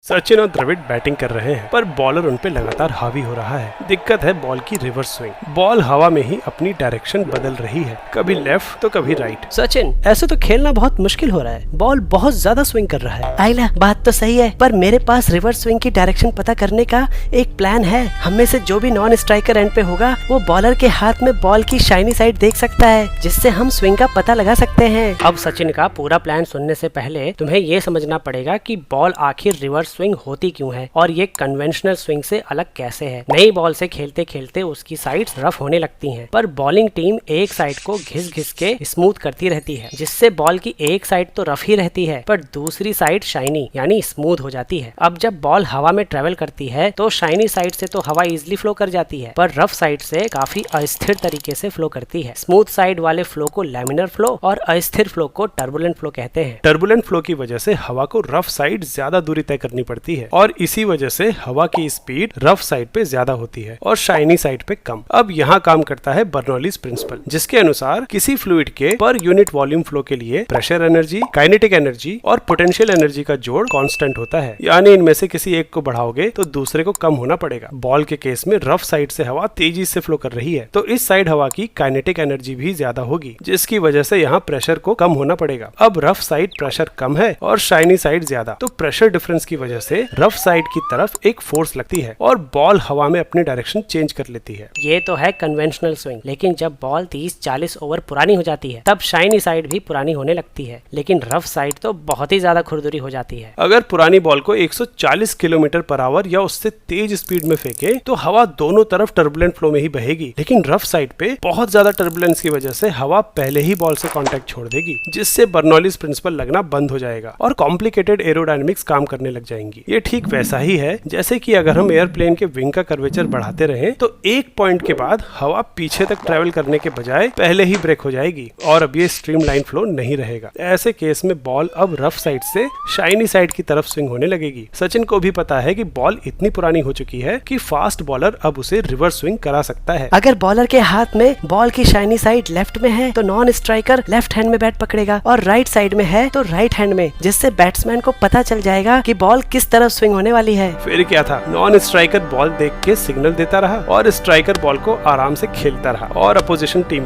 सचिन और द्रविड़ बैटिंग कर रहे हैं पर बॉलर उन पे लगातार हावी हो रहा है। दिक्कत है बॉल की रिवर्स स्विंग। बॉल हवा में ही अपनी डायरेक्शन बदल रही है, कभी लेफ्ट तो कभी राइट। सचिन, ऐसे तो खेलना बहुत मुश्किल हो रहा है। बॉल बहुत ज्यादा स्विंग कर रहा है। आइला, बात तो सही है, पर मेरे पास रिवर्स स्विंग की डायरेक्शन पता करने का एक प्लान है। हम में से जो भी नॉन स्ट्राइकर एंड पे होगा वो बॉलर के हाथ में बॉल की शाइनी साइड देख सकता है, जिससे हम स्विंग का पता लगा सकते हैं। अब सचिन का पूरा प्लान सुनने से पहले तुम्हें ये समझना पड़ेगा कि बॉल आखिर रिवर्स स्विंग होती क्यों है और ये कन्वेंशनल स्विंग से अलग कैसे है। नई बॉल से खेलते खेलते उसकी साइड्स रफ होने लगती हैं, पर बॉलिंग टीम एक साइड को घिस घिस के स्मूथ करती रहती है, जिससे बॉल की एक साइड तो रफ ही रहती है पर दूसरी साइड शाइनी यानी स्मूथ हो जाती है। अब जब बॉल हवा में ट्रेवल करती है तो शाइनी साइड से तो हवा इजिली फ्लो कर जाती है, पर रफ साइड से काफी अस्थिर तरीके से फ्लो करती है। स्मूथ साइड वाले फ्लो को लैमिनर फ्लो और अस्थिर फ्लो को टर्बुलेंट फ्लो कहते हैं। टर्बुलेंट फ्लो की वजह से हवा को रफ साइड ज्यादा दूरी तय करनी पड़ती है और इसी वजह से हवा की स्पीड रफ साइड पे ज्यादा होती है और शाइनी साइड पे कम। अब यहाँ काम करता है बर्नौलीज प्रिंसिपल, जिसके अनुसार किसी फ्लूइड के पर यूनिट वॉल्यूम फ्लो के लिए प्रेशर एनर्जी, काइनेटिक एनर्जी और पोटेंशियल एनर्जी का जोड़ कांस्टेंट होता है, यानी इनमें से किसी एक को बढ़ाओगे तो दूसरे को कम होना पड़ेगा। बॉल के केस में रफ साइड से हवा तेजी से फ्लो कर रही है तो इस साइड हवा की काइनेटिक एनर्जी भी ज्यादा होगी, जिसकी वजह से यहाँ प्रेशर को कम होना पड़ेगा। अब रफ साइड प्रेशर कम है और शाइनी साइड ज्यादा, तो प्रेशर डिफरेंस की वजह से रफ साइड की तरफ एक फोर्स लगती है और बॉल हवा में अपनी डायरेक्शन चेंज कर लेती है। ये तो है कन्वेंशनल स्विंग, लेकिन जब बॉल 30-40 ओवर पुरानी हो जाती है तब शाइनी साइड भी पुरानी होने लगती है, लेकिन रफ साइड तो बहुत ही ज्यादा खुरदुरी हो जाती है। अगर पुरानी बॉल को 140 किलोमीटर पर आवर या उससे तेज स्पीड में फेंके तो हवा दोनों तरफ टर्बुलेंट फ्लो में ही बहेगी, लेकिन रफ साइड पे बहुत ज्यादा टर्बुलेंस की वजह से हवा पहले ही बॉल से कांटेक्ट छोड़ देगी, जिससे बर्नौलीज प्रिंसिपल लगना बंद हो जाएगा और कॉम्प्लिकेटेड एरोडायनेमिक्स काम करने लग जाएंगी। ये ठीक वैसा ही है जैसे कि अगर हम एयरप्लेन के विंग का कर्वेचर बढ़ाते रहें तो एक पॉइंट के बाद हवा पीछे तक ट्रेवल करने के बजाय पहले ही ब्रेक हो जाएगी और अब ये स्ट्रीमलाइन फ्लो नहीं रहेगा। ऐसे केस में बॉल अब रफ साइड से शाइनी साइड की तरफ स्विंग होने लगेगी। सचिन को भी पता है कि बॉल इतनी पुरानी हो चुकी है कि फास्ट बॉलर अब उसे रिवर्स स्विंग करा सकता है। अगर बॉलर के हाथ में बॉल की शाइनी साइड लेफ्ट में है तो नॉन स्ट्राइकर लेफ्ट हैंड में बैट पकड़ेगा और राइट साइड में है तो राइट हैंड में, जिससे बैट्समैन को पता चल जाएगा कि बॉल किस तरफ स्विंग होने वाली है। फिर क्या था, नॉन स्ट्राइकर बॉल देख के सिग्नल देता रहा और स्ट्राइकर बॉल को आराम से खेलता रहा और अपोजिशन टीम